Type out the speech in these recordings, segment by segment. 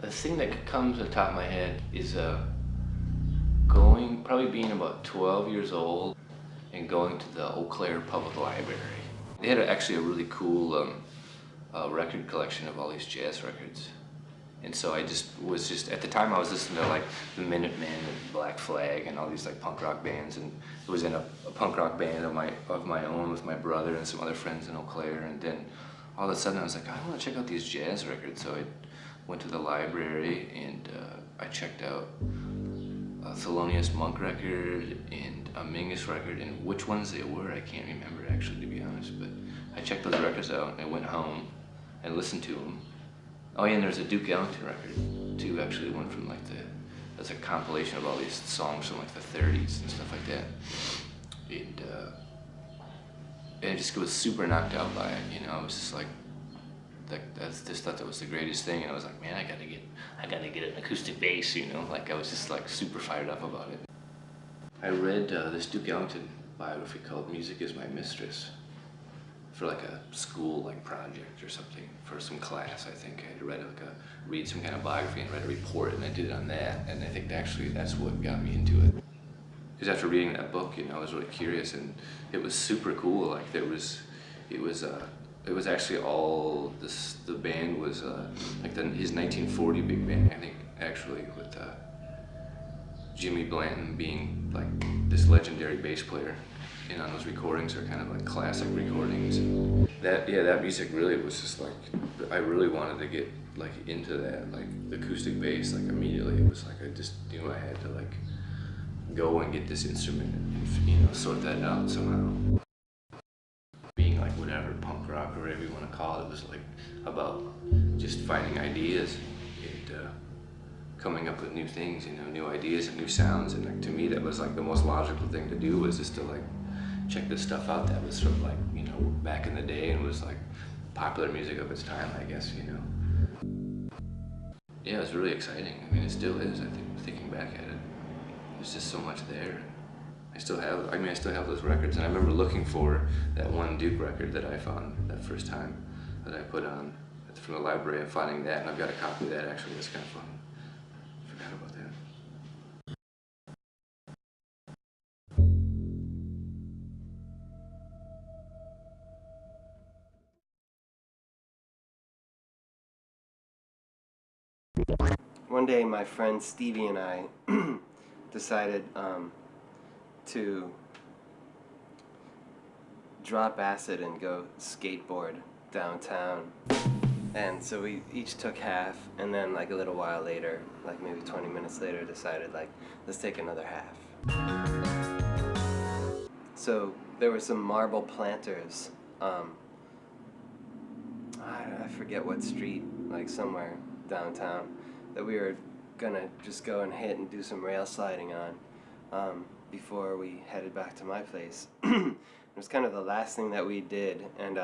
The thing that comes to the top of my head is probably being about 12 years old and going to the Eau Claire Public Library. They had actually a really cool record collection of all these jazz records. And so I was at the time I was listening to like the Minutemen and Black Flag and all these like punk rock bands, and it was in a punk rock band of my own with my brother and some other friends in Eau Claire, and then all of a sudden I was like, I want to check out these jazz records. So I went to the library and I checked out a Thelonious Monk record and a Mingus record, and which ones they were I can't remember actually, to be honest, but I checked those records out and I went home and listened to them. Oh yeah, and there's a Duke Ellington record too, actually, one from like that's a compilation of all these songs from like the 30s and stuff like that. And I just was super knocked out by it, you know. I was just like just thought that was the greatest thing, and I was like, man, I gotta get an acoustic bass, you know. Like I was just like super fired up about it. I read this Duke Ellington biography called "Music Is My Mistress" for like a school like project or something, for some class. I think I had to read some kind of biography and read a report, and I did it on that, and I think actually that's what got me into it. Because after reading that book, you know, I was really curious, and it was super cool. Like it was actually all this. The band was like his 1940 big band, I think, actually, with Jimmy Blanton being like this legendary bass player. And on those recordings are kind of like classic recordings. That music really was just like, I really wanted to get like into that, like the acoustic bass, like immediately. It was like I just knew I had to like go and get this instrument and, you know, sort that out somehow. Being like whatever, punk rock or whatever you want to call it, was like about just finding ideas and coming up with new things, you know, new ideas and new sounds. And like to me, that was like the most logical thing to do, was just to like check this stuff out that was from like, you know, back in the day and was like popular music of its time, I guess, you know. Yeah, it was really exciting. I mean, it still is, I think, thinking back at it. There's just so much there. I still have those records, and I remember looking for that one Duke record that I found that first time that I put on from the library, and finding that, and I've got a copy of that actually. That's kind of fun. I forgot about that. One day my friend Stevie and I decided to drop acid and go skateboard downtown. And so we each took half, and then like a little while later, like maybe 20 minutes later, decided like, let's take another half. So there were some marble planters, I forget what street, like somewhere downtown, that we were gonna just go and hit and do some rail sliding on before we headed back to my place. It was kind of the last thing that we did, and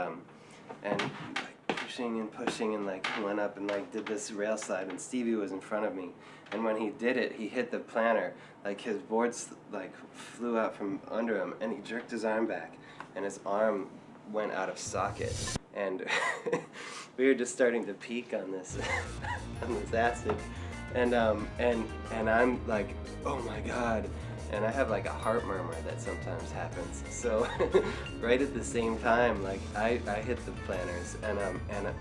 like pushing and pushing, and like went up and like did this rail slide, and Stevie was in front of me, and when he did it, he hit the planter, like his boards like flew out from under him, and he jerked his arm back, and his arm went out of socket, and we were just starting to peak on this on this acid, and I'm like, oh my god, and I have like a heart murmur that sometimes happens. So right at the same time, like I hit the planters, and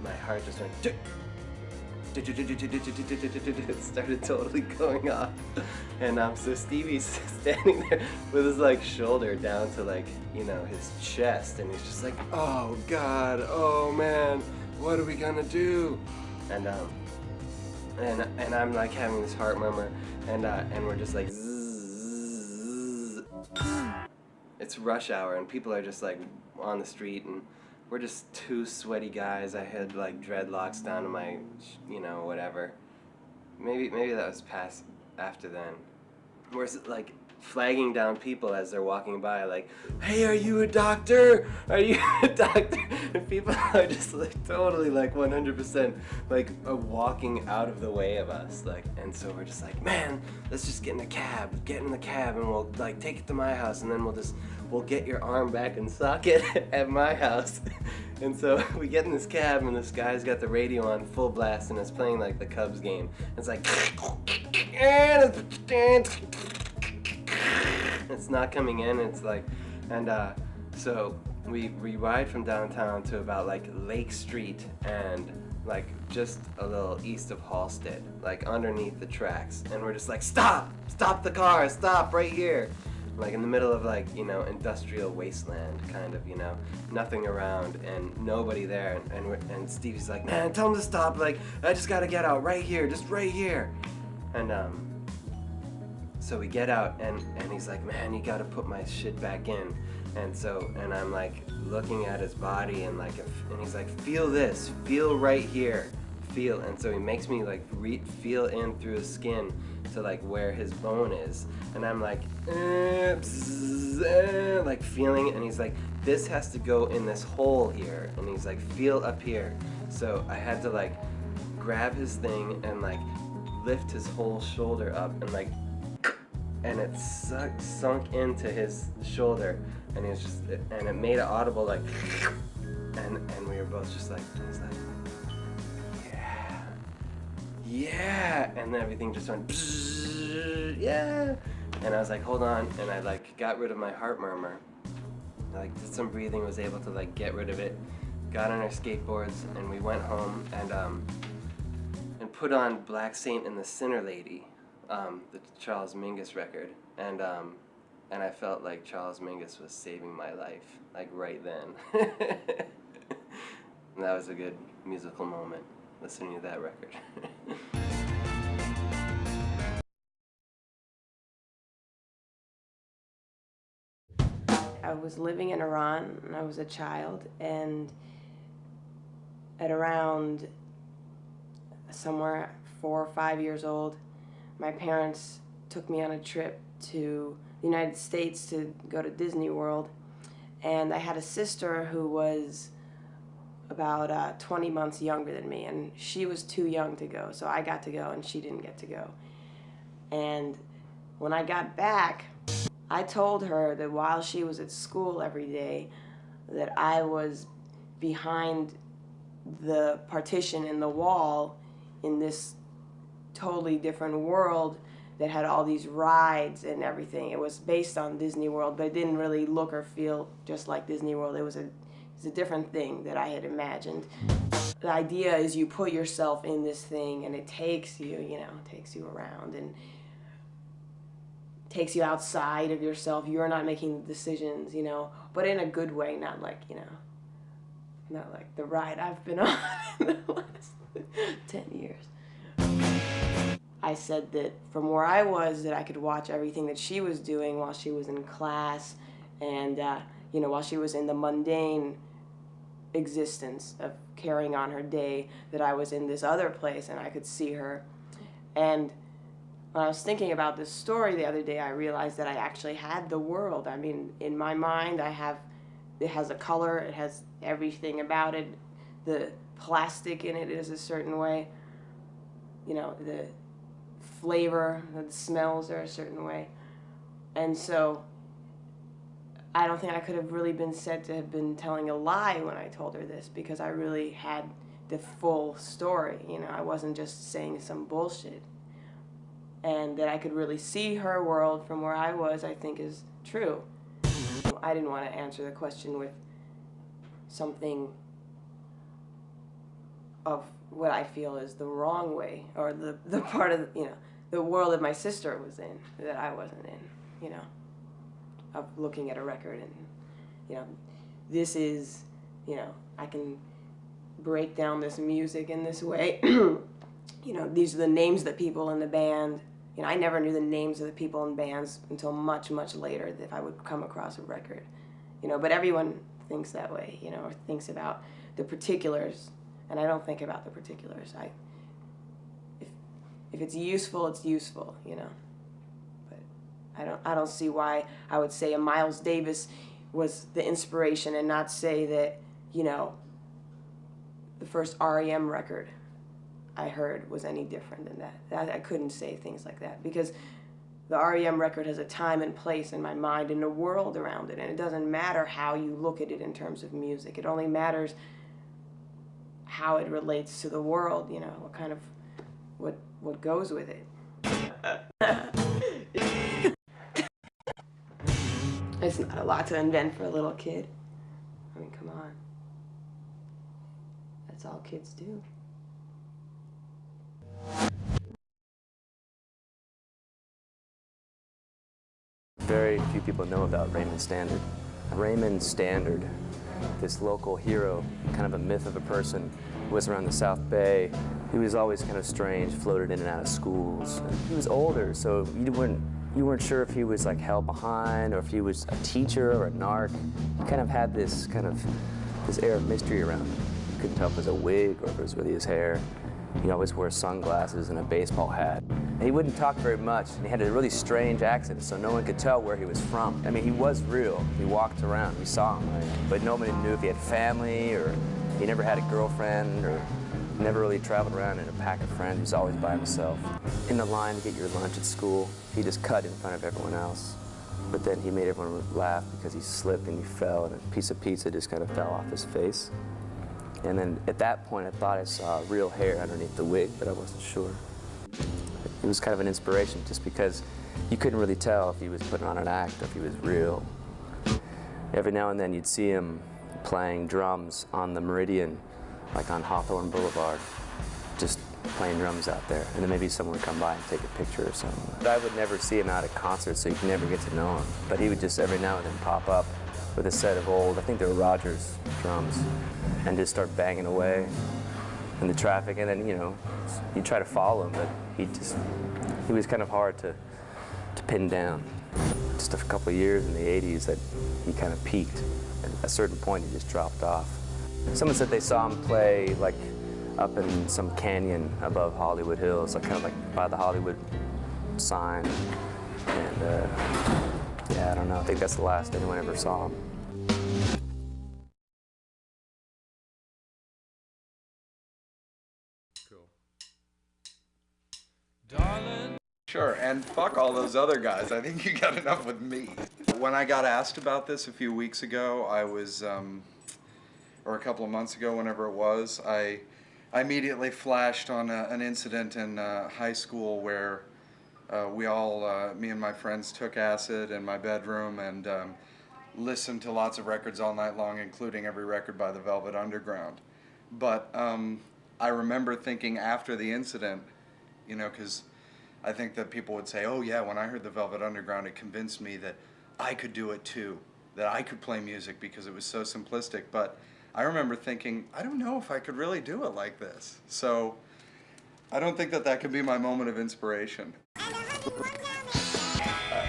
my heart just went it started totally going off, and so Stevie's standing there with his like shoulder down to like, you know, his chest, and he's just like, oh god, oh man, what are we gonna do? And I'm like having this heart murmur, and we're just like zzz. It's rush hour, and people are just like on the street, and we're just two sweaty guys. I had like dreadlocks down to my, you know, whatever. Maybe that was past after then. We're like flagging down people as they're walking by, like, hey, are you a doctor? Are you a doctor? And people are just like totally like 100% like walking out of the way of us, like, and so we're just like, man, let's just get in the cab, and we'll like take it to my house, and then we'll get your arm back in socket at my house. And so we get in this cab, and this guy's got the radio on full blast, and it's playing like the Cubs game. It's like, it's not coming in. It's like, and so we ride from downtown to about like Lake Street, and like just a little east of Halstead, like underneath the tracks, and we're just like, stop the car, stop right here, like in the middle of like, you know, industrial wasteland kind of, you know, nothing around and nobody there, and Stevie's like, man, tell him to stop, like I just gotta get out right here, just right here. And so we get out, and he's like, man, you gotta put my shit back in. And I'm like looking at his body, and like, and he's like, feel this, feel right here, feel. And so he makes me like feel in through his skin to like where his bone is, and I'm like, like feeling it, and he's like, this has to go in this hole here, and he's like, feel up here. So I had to like grab his thing and like lift his whole shoulder up, and like, and it sunk into his shoulder, and he was just, and it made it audible, like, and we were both just like, I was like, yeah, and then everything just went, yeah, and I was like, hold on, and I like got rid of my heart murmur, I like did some breathing, was able to like get rid of it, got on our skateboards, and we went home, and put on Black Saint and the Sinner Lady, the Charles Mingus record, and I felt like Charles Mingus was saving my life, like right then. And that was a good musical moment, listening to that record. I was living in Iran when I was a child, and at around somewhere 4 or 5 years old, my parents took me on a trip to the United States to go to Disney World, and I had a sister who was about 20 months younger than me, and she was too young to go, so I got to go and she didn't get to go. And when I got back, I told her that while she was at school every day, that I was behind the partition in the wall in this totally different world that had all these rides and everything. It was based on Disney World, but it didn't really look or feel just like Disney World. It was a different thing that I had imagined. The idea is you put yourself in this thing, and it takes you, you know, takes you around and takes you outside of yourself. You're not making the decisions, you know, but in a good way, not like, you know, not like the ride I've been on in the last 10 years. I said that from where I was, that I could watch everything that she was doing while she was in class, and you know, while she was in the mundane existence of carrying on her day, that I was in this other place and I could see her. And when I was thinking about this story the other day, I realized that I actually had the world. I mean, in my mind, it has a color, it has everything about it. The plastic in it is a certain way. You know, the flavor, the smells are a certain way. And so I don't think I could have really been said to have been telling a lie when I told her this, because I really had the full story. You know, I wasn't just saying some bullshit. And that I could really see her world from where I was, I think is true. I didn't want to answer the question with something of what I feel is the wrong way, or the part of, you know, the world that my sister was in, that I wasn't in, you know, of looking at a record and, you know, this is, you know, I can break down this music in this way. You know, these are the names of the people in the band. You know, I never knew the names of the people in bands until much, much later, that if I would come across a record. You know, but everyone thinks that way, you know, or thinks about the particulars, and I don't think about the particulars. If it's useful, it's useful, you know. But I don't see why I would say a Miles Davis was the inspiration and not say that, you know, the first REM record I heard was any different than that. I couldn't say things like that, because The REM record has a time and place in my mind and a world around it, and it doesn't matter how you look at it in terms of music. It only matters how it relates to the world, you know, what kind of, what goes with it. It's not a lot to invent for a little kid. I mean, come on. That's all kids do. Very few people know about Raymond Standard. Raymond Standard, this local hero, kind of a myth of a person, was around the South Bay. He was always kind of strange, floated in and out of schools. He was older, so you weren't sure if he was like held behind or if he was a teacher or a narc. He kind of had this air of mystery around him. You couldn't tell if it was a wig or if it was really his hair. He always wore sunglasses and a baseball hat. And he wouldn't talk very much, and he had a really strange accent, so no one could tell where he was from. I mean, he was real. He walked around, we saw him, right? But nobody knew if he had family, or he never had a girlfriend, or never really traveled around in a pack of friends. He was always by himself. In the line to get your lunch at school, he just cut in front of everyone else. But then he made everyone laugh because he slipped and he fell, and a piece of pizza just kind of fell off his face. And then at that point, I thought I saw real hair underneath the wig, but I wasn't sure. It was kind of an inspiration just because you couldn't really tell if he was putting on an act or if he was real. Every now and then you'd see him playing drums on the Meridian, like on Hawthorne Boulevard, just playing drums out there. And then maybe someone would come by and take a picture or something. But I would never see him out at concerts, so you could never get to know him. But he would just every now and then pop up with a set of old, I think they were Rogers drums, and just start banging away in the traffic. And then, you know, you try to follow him, but he was kind of hard to pin down. Just a couple of years in the 80s that he kind of peaked. At a certain point, he just dropped off. Someone said they saw him play like up in some canyon above Hollywood Hills, like kind of like by the Hollywood sign. And yeah, I don't know. I think that's the last anyone ever saw him. Sure, and fuck all those other guys. I think you got enough with me. When I got asked about this a few weeks ago, I was, or a couple of months ago, whenever it was, I immediately flashed on an incident in high school where we all, me and my friends, took acid in my bedroom and listened to lots of records all night long, including every record by the Velvet Underground. But I remember thinking after the incident, you know, because I think that people would say, oh yeah, when I heard the Velvet Underground, it convinced me that I could do it too, that I could play music because it was so simplistic. But I remember thinking, I don't know if I could really do it like this. So I don't think that that could be my moment of inspiration.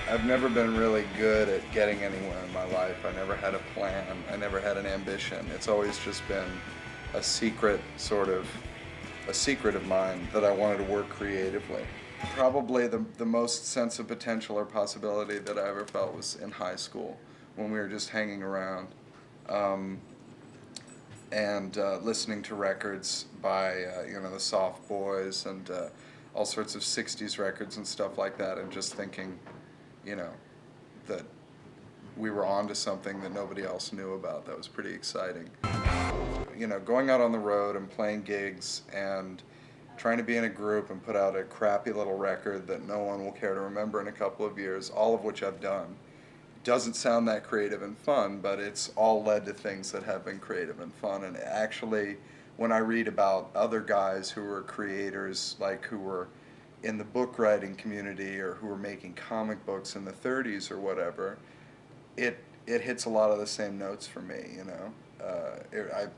I've never been really good at getting anywhere in my life. I never had a plan. I never had an ambition. It's always just been a secret, sort of, a secret of mine that I wanted to work creatively. Probably the most sense of potential or possibility that I ever felt was in high school when we were just hanging around and listening to records by you know, the Soft Boys and all sorts of 60s records and stuff like that, and just thinking, you know, that we were onto something that nobody else knew about. That was pretty exciting. You know, going out on the road and playing gigs and trying to be in a group and put out a crappy little record that no one will care to remember in a couple of years, all of which I've done. Doesn't sound that creative and fun, but it's all led to things that have been creative and fun. And actually, when I read about other guys who were creators, like who were in the book writing community or who were making comic books in the 30s or whatever, it hits a lot of the same notes for me, you know.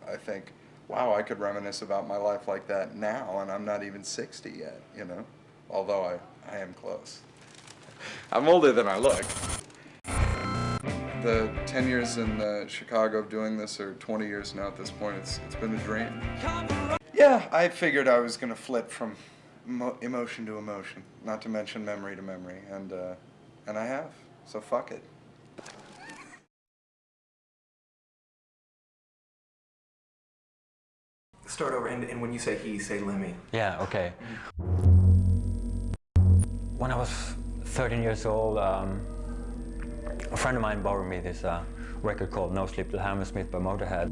I think, wow, I could reminisce about my life like that now, and I'm not even 60 yet, you know, although I am close. I'm older than I look. The 10 years in Chicago of doing this, or 20 years now at this point, it's been a dream. Yeah, I figured I was going to flip from emotion to emotion, not to mention memory to memory, and I have, so fuck it. Start over, and when you say he, say Lemmy. Yeah, okay. When I was 13 years old, a friend of mine borrowed me this record called No Sleep Till Hammersmith by Motorhead.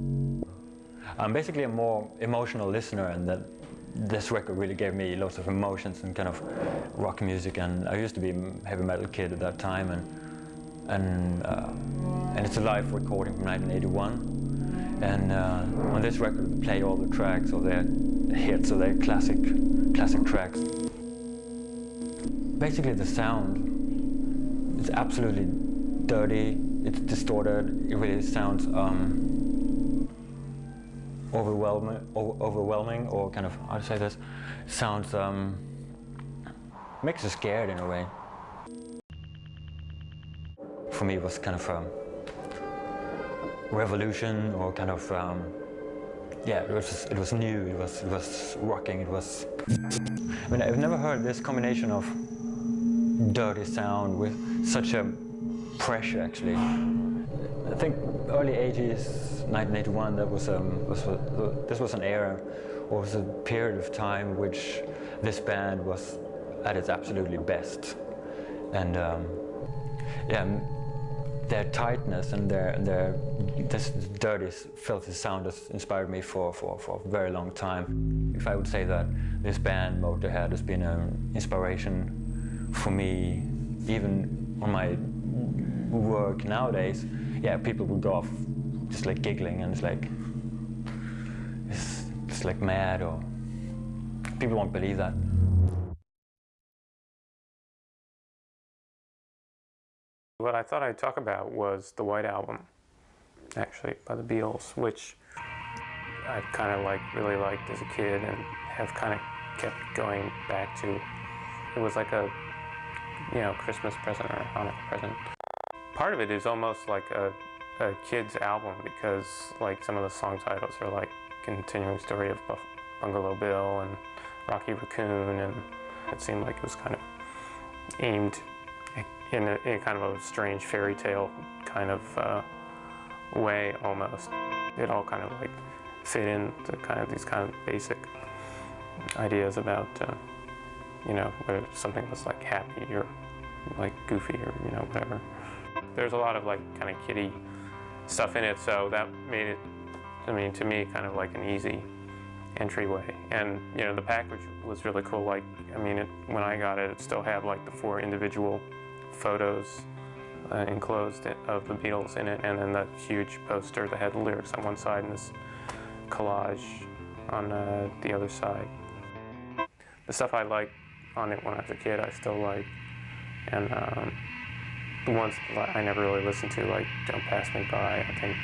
I'm basically a more emotional listener, and that this record really gave me lots of emotions and kind of rock music. And I used to be a heavy metal kid at that time, and it's a live recording from 1981. And on this record, we played all the tracks, or their hits, or their classic tracks. Basically, the sound is absolutely dirty. It's distorted. It really sounds overwhelming, or kind of, how to say this, sounds, makes you scared in a way. For me, it was kind of a revolution, or kind of, yeah, it was new, it was rocking, it was, I mean, I've never heard this combination of dirty sound with such a pressure, actually. I think early 80s, 1981, this was an era, or was a period of time which this band was at its absolutely best. And yeah, their tightness and this dirty, filthy sound has inspired me for a very long time. If I would say that this band, Motorhead, has been an inspiration for me, even on my work nowadays, yeah, people would go off just like giggling, and it's like mad, or people won't believe that. What I thought I'd talk about was the White Album, actually, by the Beatles, which I kind of really liked as a kid, and have kind of kept going back to. It was like a, you know, Christmas present or a Hanukkah present. Part of it is almost like a kid's album, because like some of the song titles are like continuing story of Bungalow Bill and Rocky Raccoon, and it seemed like it was kind of aimed in a kind of a strange fairy tale kind of way almost. It all kind of like fit into kind of these kind of basic ideas about, you know, whether something was like happy or like goofy or, you know, whatever. There's a lot of like kind of kiddie stuff in it, so that made it, I mean, to me, kind of like an easy entryway. And, you know, the package was really cool. Like, I mean, when I got it, it still had like the 4 individual photos enclosed of the Beatles in it, and then that huge poster that had the lyrics on one side and this collage on the other side. The stuff I liked on it when I was a kid, I still like, and the ones that I never really listened to, like Don't Pass Me By, I think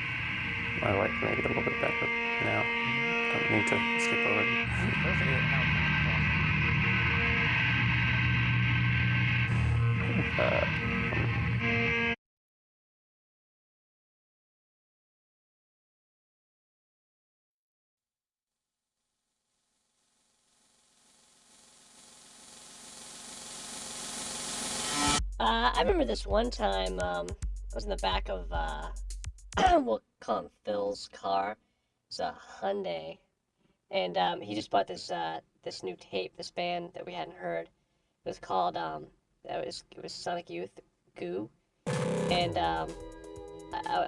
I like maybe a little bit better now. Don't need to skip over it. I remember this one time, I was in the back of, we'll call him Phil's car. It's a Hyundai. And he just bought this this new tape, this band that we hadn't heard. It was called, it was Sonic Youth, Goo. And I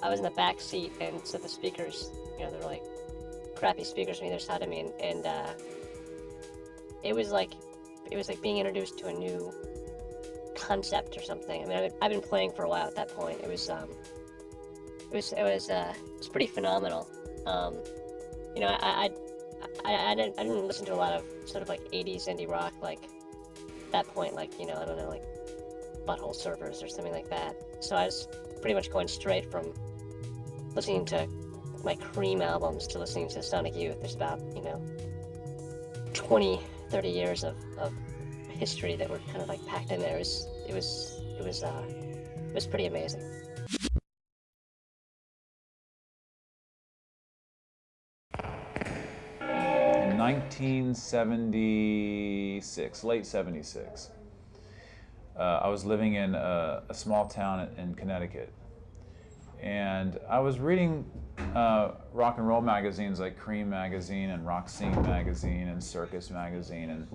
was in the back seat, and so the speakers, you know, they're like crappy speakers on either side of me, and it was like being introduced to a new concept or something. I mean, I've been playing for a while at that point. It was pretty phenomenal. You know, I didn't listen to a lot of sort of like 80s indie rock like that point, like, you know, I don't know, like Butthole Surfers or something like that. So I was pretty much going straight from listening to my Cream albums to listening to Sonic Youth. There's about, you know, 20, 30 years of history that were kind of like packed in there. It was pretty amazing. In 1976, late 76, I was living in a small town in Connecticut, and I was reading rock and roll magazines like Cream magazine and Rock Scene magazine and Circus magazine, and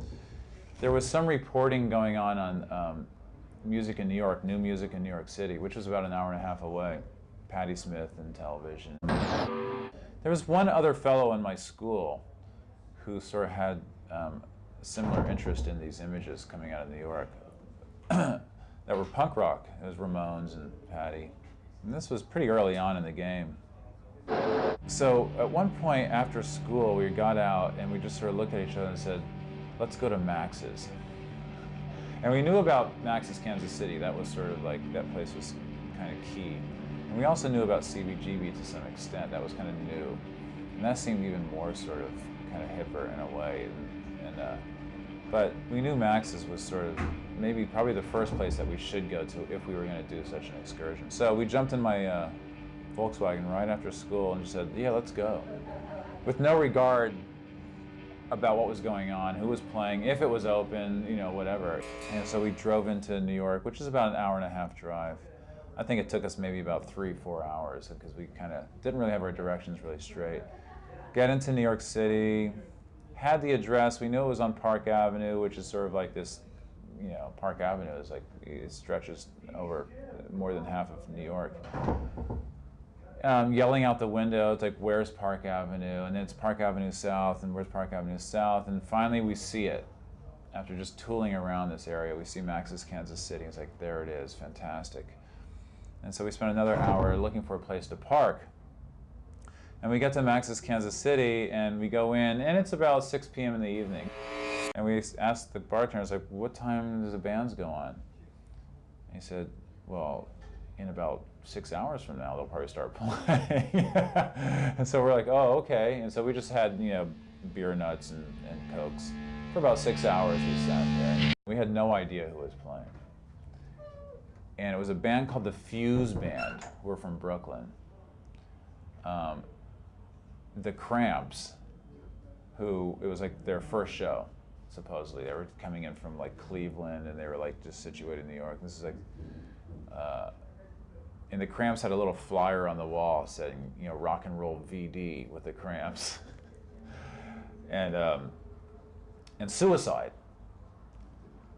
there was some reporting going on music in New York, new music in New York City, which was about an hour and a half away. Patti Smith and television. There was one other fellow in my school who sort of had a similar interest in these images coming out of New York that were punk rock. It was Ramones and Patti. And this was pretty early on in the game. So at one point after school, we got out and we just sort of looked at each other and said, let's go to Max's. And we knew about Max's Kansas City. That was sort of like, that place was kind of key. And we also knew about CBGB to some extent. That was kind of new. And that seemed even more sort of kind of hipper in a way. But we knew Max's was sort of maybe probably the first place that we should go to if we were going to do such an excursion. So we jumped in my Volkswagen right after school and just said, yeah, let's go. With no regard about what was going on, who was playing, if it was open, you know, whatever. And so we drove into New York, which is about an hour and a half drive. I think it took us maybe about 3-4 hours because we kind of didn't really have our directions really straight. Get into New York City, had the address. We knew it was on Park Avenue, which is sort of like this, you know, Park Avenue is like, it stretches over more than half of New York. Yelling out the window, it's like, where's Park Avenue? And then it's Park Avenue South, and where's Park Avenue South? And finally we see it. After just tooling around this area, we see Max's Kansas City. It's like, there it is, fantastic. And so we spent another hour looking for a place to park. And we get to Max's Kansas City, and we go in, and it's about 6 p.m. in the evening. And we asked the bartenders, like, what time does the bands go on? And he said, well, in about 6 hours from now, they'll probably start playing. And so we're like, oh, okay. And so we just had, you know, beer nuts and Cokes. For about 6 hours we sat there. We had no idea who was playing. And it was a band called the Fuse Band, who were from Brooklyn. The Cramps, who, it was like their first show, supposedly. They were coming in from like Cleveland, and they were like just situated in New York. This is like, and the Cramps had a little flyer on the wall saying, you know, rock and roll VD with the Cramps. and Suicide.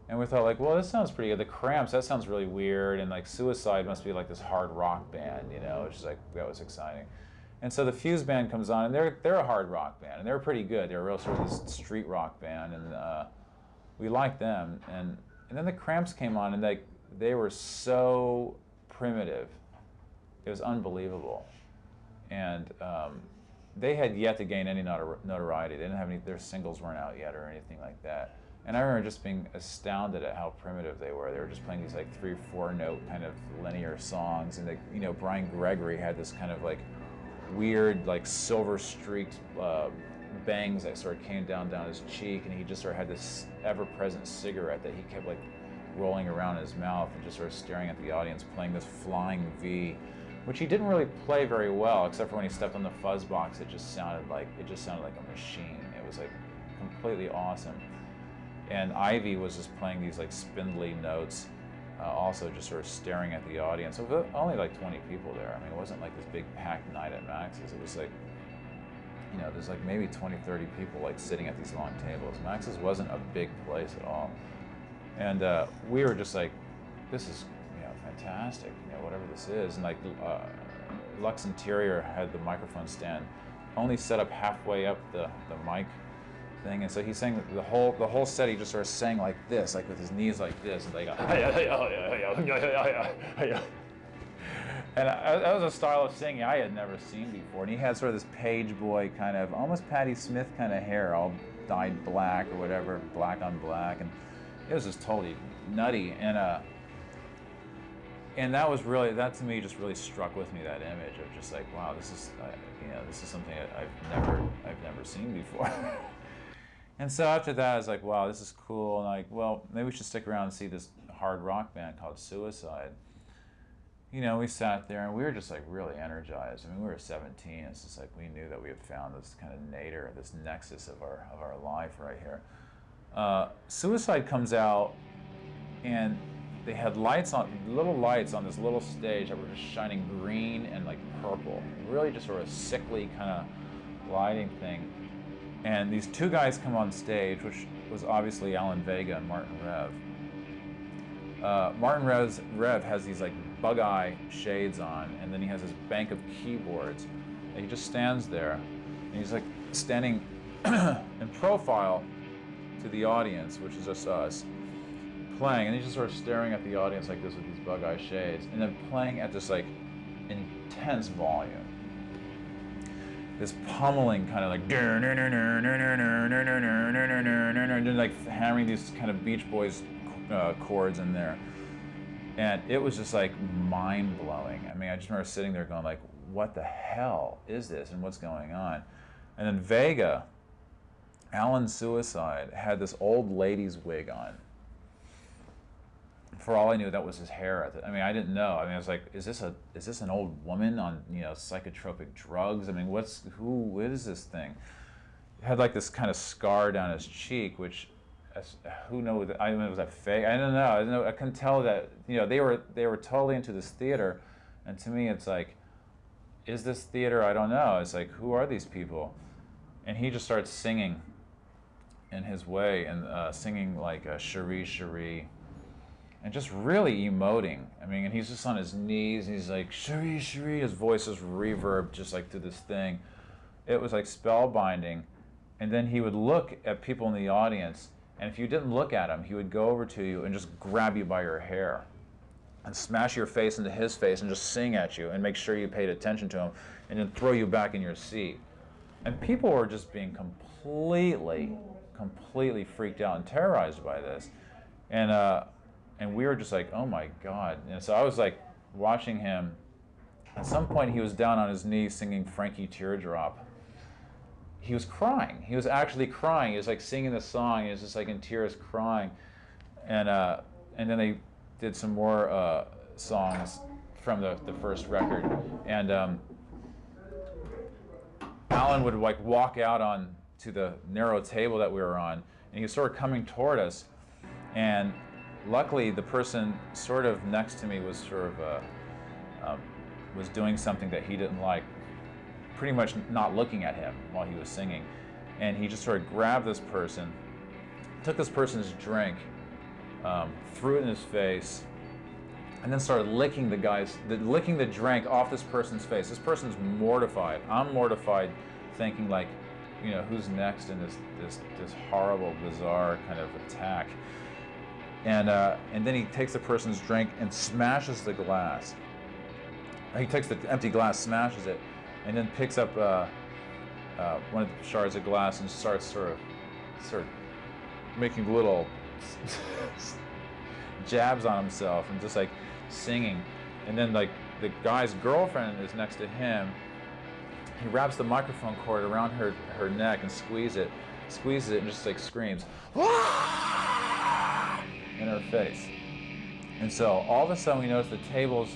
And we thought, like, well, this sounds pretty good. The Cramps, that sounds really weird, and like Suicide must be like this hard rock band, you know, which is like, that was exciting. And so the Fuse Band comes on, and they're a hard rock band, and they're pretty good. They're a real sort of this street rock band, and we liked them. And then the Cramps came on, and they were so primitive. It was unbelievable. And they had yet to gain any notoriety. They didn't have any, their singles weren't out yet or anything like that. And I remember just being astounded at how primitive they were. They were just playing these like 3-4 note kind of linear songs, and they, you know, Brian Gregory had this kind of like weird like silver streaked bangs that sort of came down his cheek, and he just sort of had this ever-present cigarette that he kept like rolling around in his mouth and just sort of staring at the audience, playing this flying V, which he didn't really play very well, except for when he stepped on the fuzz box. It just sounded like a machine. It was like completely awesome. And Ivy was just playing these like spindly notes, also just sort of staring at the audience. So there were only like 20 people there. I mean, it wasn't like this big packed night at Max's. It was like, you know, there's like maybe 20, 30 people like sitting at these long tables. Max's wasn't a big place at all. And we were just like, this is, you know, fantastic, you know, whatever this is. And like Lux Interior had the microphone stand only set up halfway up the mic thing, and so he sang the whole set. He just sort of sang like this, like with his knees like this, and they go, and that was a style of singing I had never seen before. And he had sort of this page boy kind of, almost Patti Smith kind of hair, all dyed black or whatever, black on black, and it was just totally nutty. And that was really, that to me just really struck with me, that image of just like, wow, this is, you know, this is something I've never seen before. And so after that, I was like, wow, this is cool. And like, well, maybe we should stick around and see this hard rock band called Suicide. You know, we sat there and we were just like really energized. I mean, we were 17. It's just like we knew that we had found this kind of nadir, this nexus of our life right here. Suicide comes out, and they had lights on, little lights on this little stage that were just shining green and like purple. Really just sort of sickly kind of lighting thing. And these two guys come on stage, which was obviously Alan Vega and Martin Rev. Martin Rev has these like bug eye shades on, and then he has this bank of keyboards, and he just stands there, and he's like standing in profile to the audience, which is just us, playing, and he's just sort of staring at the audience like this with these bug eye shades, and then playing at this like intense volume. This pummeling kind of like, like hammering these kind of Beach Boys chords in there. And it was just like mind-blowing. I mean, I just remember sitting there going like, what the hell is this and what's going on? And then Vega, Alan Suicide, had this old lady's wig on. For all I knew, that was his hair. I mean, I didn't know. I mean, I was like, is this an old woman on, you know, psychotropic drugs? I mean, what is this thing? It had like this kind of scar down his cheek, which, who knows? I mean, was that fake? I don't know. I couldn't tell that. You know, they were totally into this theater, and to me, it's like, is this theater? I don't know. It's like, who are these people? And he just starts singing in his way, and singing like Cherie, Cherie, and just really emoting. I mean, and he's just on his knees, and he's like, Cherie, Cherie. His voice is reverb just like to this thing. It was like spellbinding. And then he would look at people in the audience, and if you didn't look at him, he would go over to you and just grab you by your hair and smash your face into his face and just sing at you and make sure you paid attention to him, and then throw you back in your seat. And people were just being completely freaked out and terrorized by this. And we were just like, oh my God. And so I was like watching him. At some point he was down on his knees singing Frankie Teardrop. He was crying. He was actually crying. He was like singing the song. He was just like in tears crying. And then they did some more songs from the first record. And Alan would like walk out on to the narrow table that we were on, and he was sort of coming toward us. And luckily, the person sort of next to me was sort of was doing something that he didn't like, pretty much not looking at him while he was singing. And he just sort of grabbed this person, took this person's drink, threw it in his face, and then started licking licking the drink off this person's face. This person's mortified. I'm mortified, thinking like, you know, who's next in this horrible, bizarre kind of attack. And then he takes the person's drink and smashes the glass. He takes the empty glass, smashes it, and then picks up one of the shards of glass and starts sort of making little jabs on himself and just like singing. And then like the guy's girlfriend is next to him. He wraps the microphone cord around her neck and squeezes it, and just like screams in her face. And so all of a sudden we notice the tables,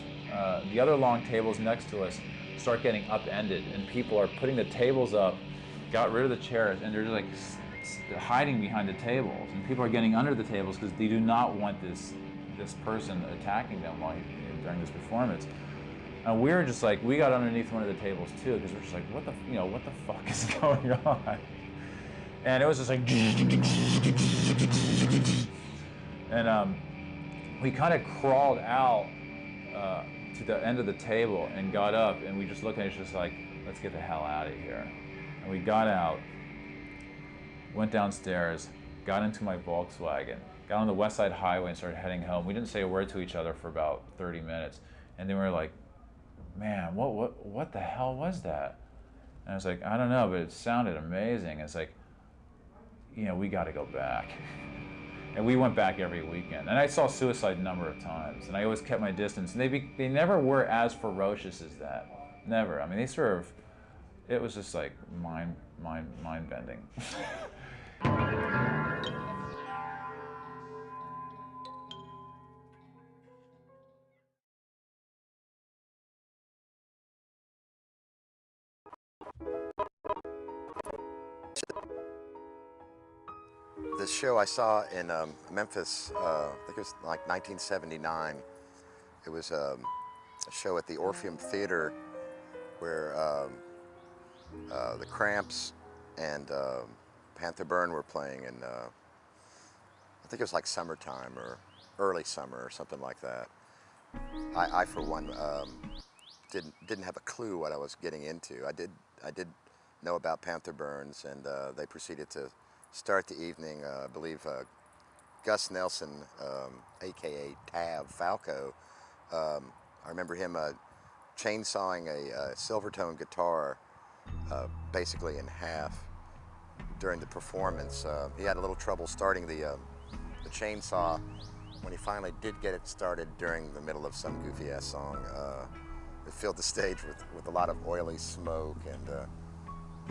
the other long tables next to us, start getting upended, and people are putting the tables up, got rid of the chairs, and they're just like hiding behind the tables. And people are getting under the tables because they do not want this person attacking them during this performance. And we were just like, we got underneath one of the tables too, because we're just like, what the fuck is going on? And it was just like, and we kind of crawled out to the end of the table and got up, and we just looked at it, just like, let's get the hell out of here. And we got out, went downstairs, got into my Volkswagen, got on the West Side Highway and started heading home. We didn't say a word to each other for about 30 minutes. And then we were like, man, what the hell was that? And I was like, I don't know, but it sounded amazing. It's like, you know, we got to go back. And we went back every weekend. And I saw Suicide a number of times, and I always kept my distance. And they never were as ferocious as that. Never. I mean, they sort of, it was just like mind-bending. This show I saw in Memphis, I think it was like 1979. It was a show at the Orpheum Theater where the Cramps and Panther Burn were playing, and I think it was like summertime or early summer or something like that. I for one, didn't have a clue what I was getting into. I did know about Panther Burns, and they proceeded to start the evening. I believe Gus Nelson, aka Tav Falco. I remember him chainsawing a Silvertone guitar basically in half during the performance. He had a little trouble starting the chainsaw when he finally did get it started during the middle of some goofy ass song. It filled the stage with a lot of oily smoke, and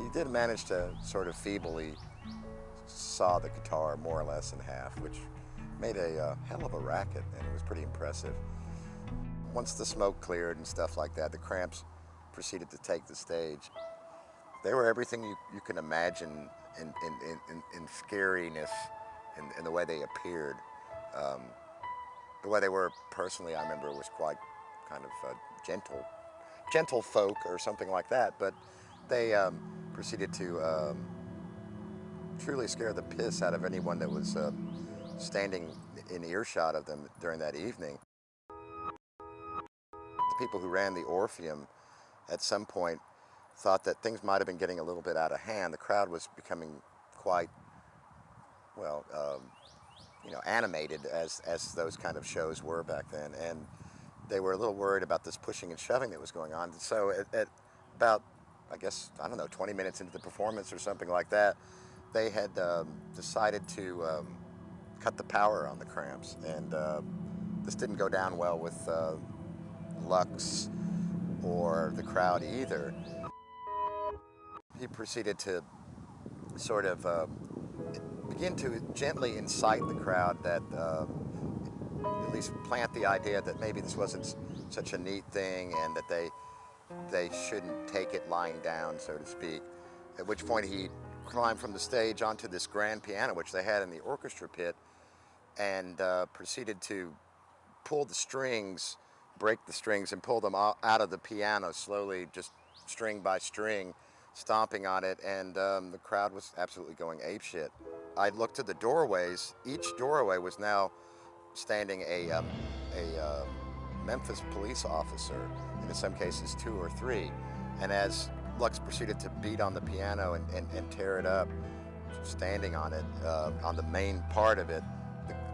he did manage to sort of feebly saw the guitar more or less in half, which made a hell of a racket, and it was pretty impressive. Once the smoke cleared and stuff like that, the Cramps proceeded to take the stage. They were everything you can imagine in scariness in the way they appeared. The way they were personally, I remember, was quite kind of gentle folk or something like that, but they proceeded to truly scare the piss out of anyone that was standing in earshot of them during that evening. The people who ran the Orpheum at some point thought that things might have been getting a little bit out of hand. The crowd was becoming quite, well, animated as those kind of shows were back then, and they were a little worried about this pushing and shoving that was going on. So at about, I guess, I don't know, 20 minutes into the performance or something like that, they had decided to cut the power on the Cramps, and this didn't go down well with Lux or the crowd either. He proceeded to sort of begin to gently incite the crowd that at least plant the idea that maybe this wasn't such a neat thing, and that they shouldn't take it lying down, so to speak. At which point he climbed from the stage onto this grand piano, which they had in the orchestra pit, and proceeded to pull the strings, break the strings, and pull them out of the piano slowly, just string by string, stomping on it, and the crowd was absolutely going apeshit. I looked to the doorways. Each doorway was now standing a Memphis police officer, and in some cases 2 or 3. And as Lux proceeded to beat on the piano and tear it up, standing on it, on the main part of it,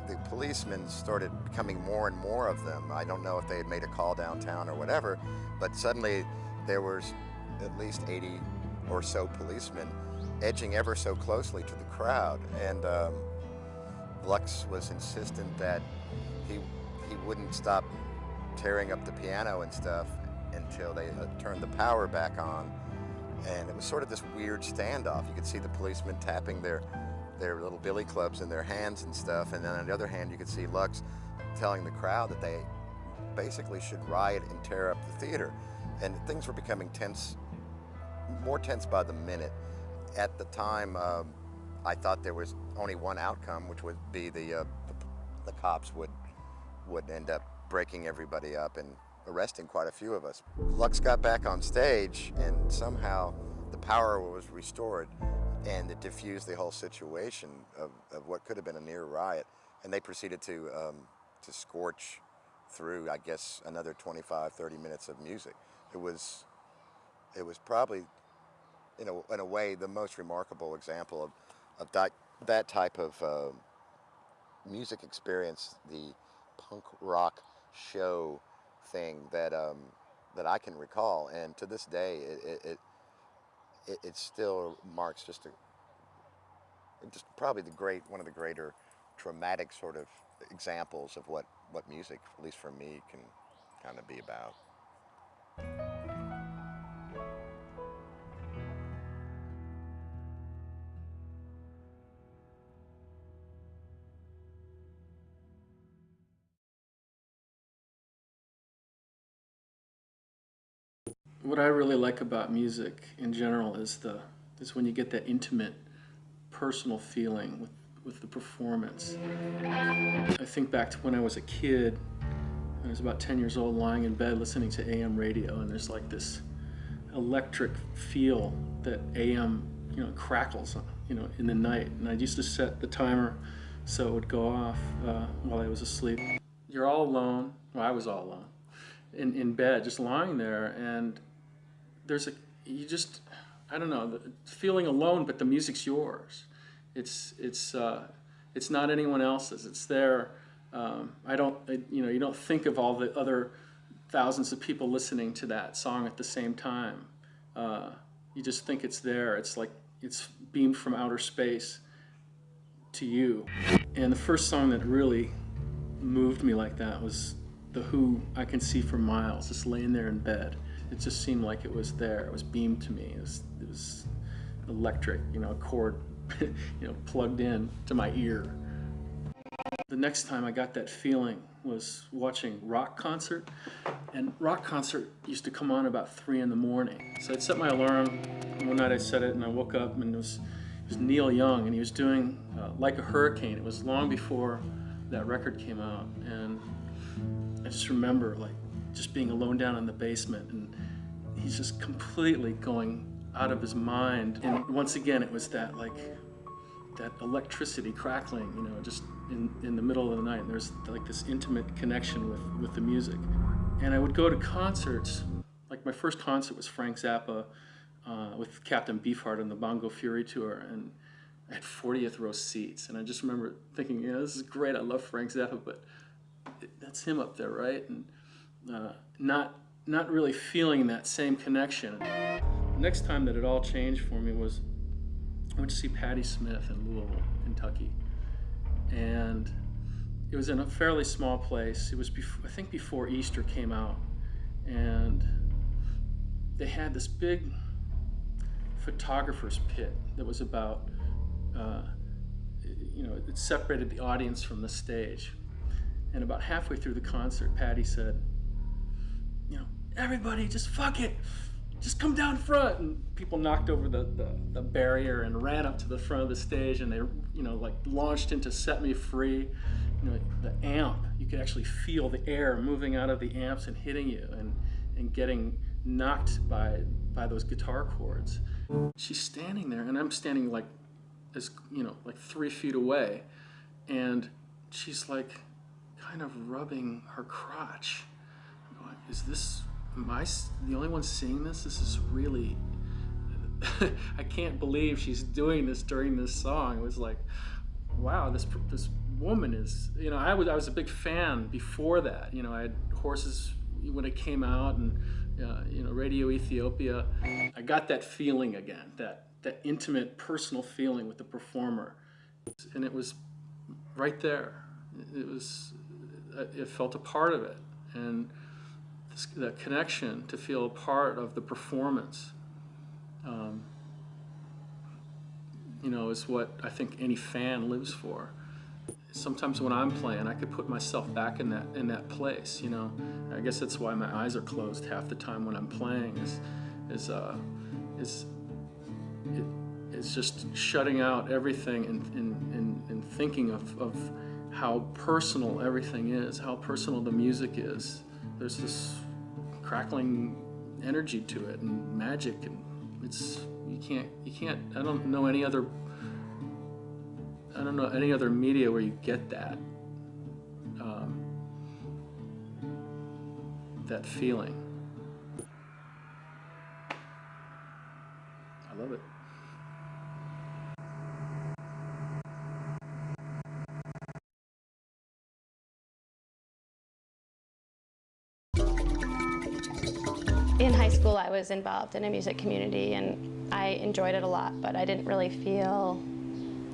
the policemen started becoming more and more of them. I don't know if they had made a call downtown or whatever, but suddenly there was at least 80 or so policemen edging ever so closely to the crowd, and Lux was insistent that he wouldn't stop tearing up the piano and stuff until they turned the power back on. And it was sort of this weird standoff. You could see the policemen tapping their little billy clubs in their hands and stuff, and then on the other hand you could see Lux telling the crowd that they basically should riot and tear up the theater. And things were becoming tense, more tense by the minute. At the time, I thought there was only one outcome, which would be the cops would end up breaking everybody up and arresting quite a few of us. Lux got back on stage, and somehow the power was restored, and it diffused the whole situation of what could have been a near riot. And they proceeded to scorch through, I guess, another 25, 30 minutes of music. It was probably, in a way, the most remarkable example of that type of music experience, the punk rock show thing that I can recall. And to this day, it still marks just probably one of the greater traumatic sort of examples of what music, at least for me, can kind of be about. What I really like about music in general is when you get that intimate, personal feeling with the performance. I think back to when I was a kid. I was about 10 years old, lying in bed listening to AM radio, and there's like this electric feel that AM, crackles, in the night. And I used to set the timer so it would go off while I was asleep. You're all alone. Well, I was all alone in bed, just lying there, and I don't know, feeling alone, but the music's yours. It's not anyone else's. It's there. You don't think of all the other thousands of people listening to that song at the same time. You just think it's there. It's like it's beamed from outer space to you. And the first song that really moved me like that was The Who, I Can See for Miles, just laying there in bed. It just seemed like it was there. It was beamed to me. It was electric, a chord, plugged in to my ear. The next time I got that feeling was watching Rock Concert, and Rock Concert used to come on about 3 in the morning. So I'd set my alarm, and one night I set it and I woke up and it was Neil Young, and he was doing Like a Hurricane. It was long before that record came out, and I just remember just being alone down in the basement, and he's just completely going out of his mind. And once again, it was that electricity crackling, just in the middle of the night. And there's this intimate connection with the music. And I would go to concerts. Like my first concert was Frank Zappa with Captain Beefheart on the Bongo Fury tour, and I had 40th row seats. And I just remember thinking, this is great. I love Frank Zappa, but that's him up there, right? And not really feeling that same connection. The next time that it all changed for me was I went to see Patti Smith in Louisville, Kentucky. And it was in a fairly small place. It was, I think, before Easter came out. And they had this big photographer's pit that was about, it separated the audience from the stage. And about halfway through the concert, Patti said, everybody, just fuck it. Just come down front. And people knocked over the barrier and ran up to the front of the stage, and they, launched into Set Me Free. The amp, you could actually feel the air moving out of the amps and hitting you and getting knocked by those guitar chords. She's standing there, and I'm standing like 3 feet away, and she's kind of rubbing her crotch. I'm going, am I the only one seeing this? This is really, I can't believe she's doing this during this song. It was like, wow, this woman is, I was a big fan before that. I had Horses when it came out, and Radio Ethiopia. I got that feeling again, that intimate, personal feeling with the performer, and it was right there. It felt a part of it, and that connection to feel a part of the performance, is what I think any fan lives for. Sometimes when I'm playing, I could put myself back in that place. I guess that's why my eyes are closed half the time when I'm playing. It's just shutting out everything and thinking of how personal everything is, how personal the music is. There's this crackling energy to it and magic, and you can't. I don't know any other media where you get that that feeling. I love it. In high school, I was involved in a music community, and I enjoyed it a lot, but I didn't really feel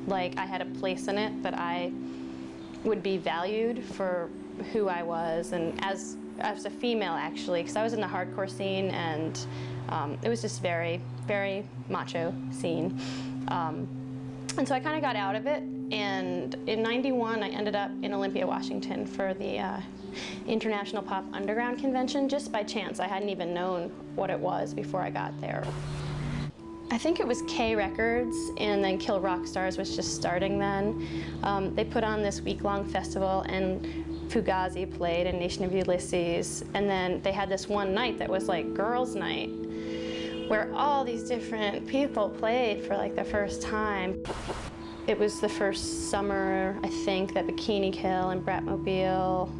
like I had a place in it, that I would be valued for who I was, and as a female, actually, because I was in the hardcore scene, and it was just very, very macho scene. And so I kind of got out of it, and in '91, I ended up in Olympia, Washington for the International Pop Underground Convention, just by chance. I hadn't even known what it was before I got there. I think it was K Records, and then Kill Rock Stars was just starting then. They put on this week-long festival, and Fugazi played, and Nation of Ulysses, and then they had this one night that was like girls' night, where all these different people played for like the first time. It was the first summer, I think, that Bikini Kill and Bratmobile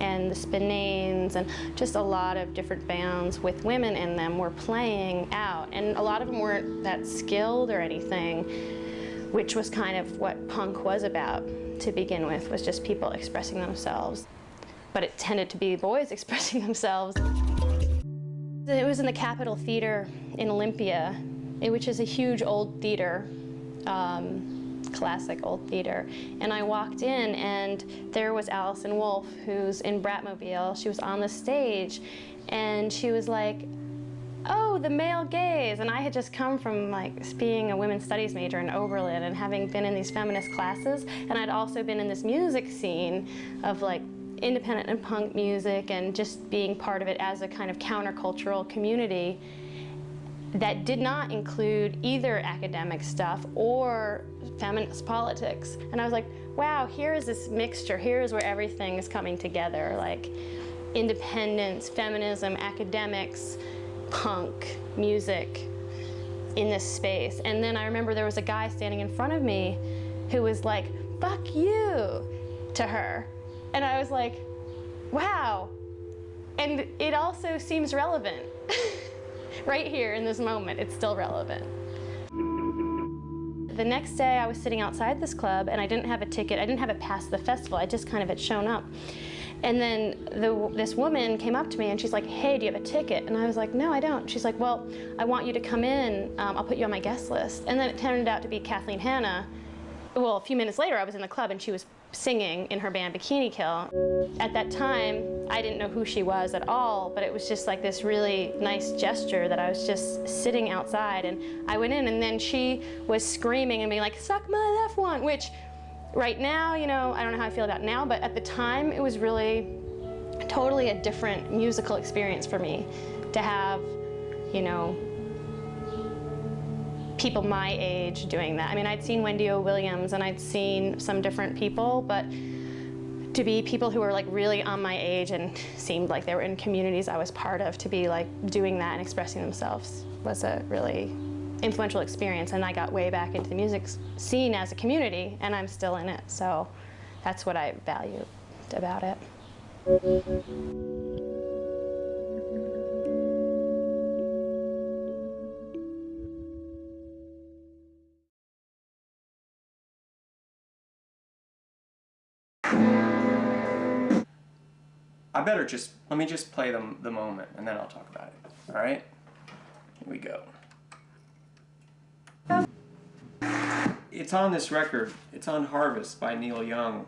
and the Spinanes and just a lot of different bands with women in them were playing out. And a lot of them weren't that skilled or anything, which was kind of what punk was about to begin with, was just people expressing themselves. But it tended to be boys expressing themselves. It was in the Capitol Theater in Olympia, which is a huge old theater, classic old theater. And I walked in and there was Allison Wolfe, who's in Bratmobile. She was on the stage and she was like, "Oh, the male gaze." And I had just come from like being a women's studies major in Oberlin and having been in these feminist classes. And I'd also been in this music scene of like independent and punk music and just being part of it as a kind of countercultural community that did not include either academic stuff or feminist politics. And I was like, wow, here is this mixture. Here is where everything is coming together, like independence, feminism, academics, punk, music in this space. And then I remember there was a guy standing in front of me who was like, "Fuck you," to her. And I was like, wow. And it also seems relevant. Right here in this moment, it's still relevant. The next day I was sitting outside this club and I didn't have a ticket. I didn't have a pass to the festival. I just kind of had shown up. And then this woman came up to me and she's like, "Hey, do you have a ticket?" And I was like, "No, I don't." She's like, "Well, I want you to come in. I'll put you on my guest list." And then it turned out to be Kathleen Hanna. Well, a few minutes later, I was in the club and she was singing in her band Bikini Kill. At that time, I didn't know who she was at all, but it was just like this really nice gesture that I was just sitting outside, and I went in and then she was screaming and being like, "Suck my left one," which right now, you know, I don't know how I feel about it now, but at the time it was really totally a different musical experience for me to have, you know, people my age doing that. I mean, I'd seen Wendy O. Williams and I'd seen some different people, but to be people who were like really on my age and seemed like they were in communities I was part of, to be like doing that and expressing themselves was a really influential experience. And I got way back into the music scene as a community, and I'm still in it. So that's what I value about it. Let me just play the moment and then I'll talk about it. All right? Here we go. It's on this record. It's on Harvest by Neil Young.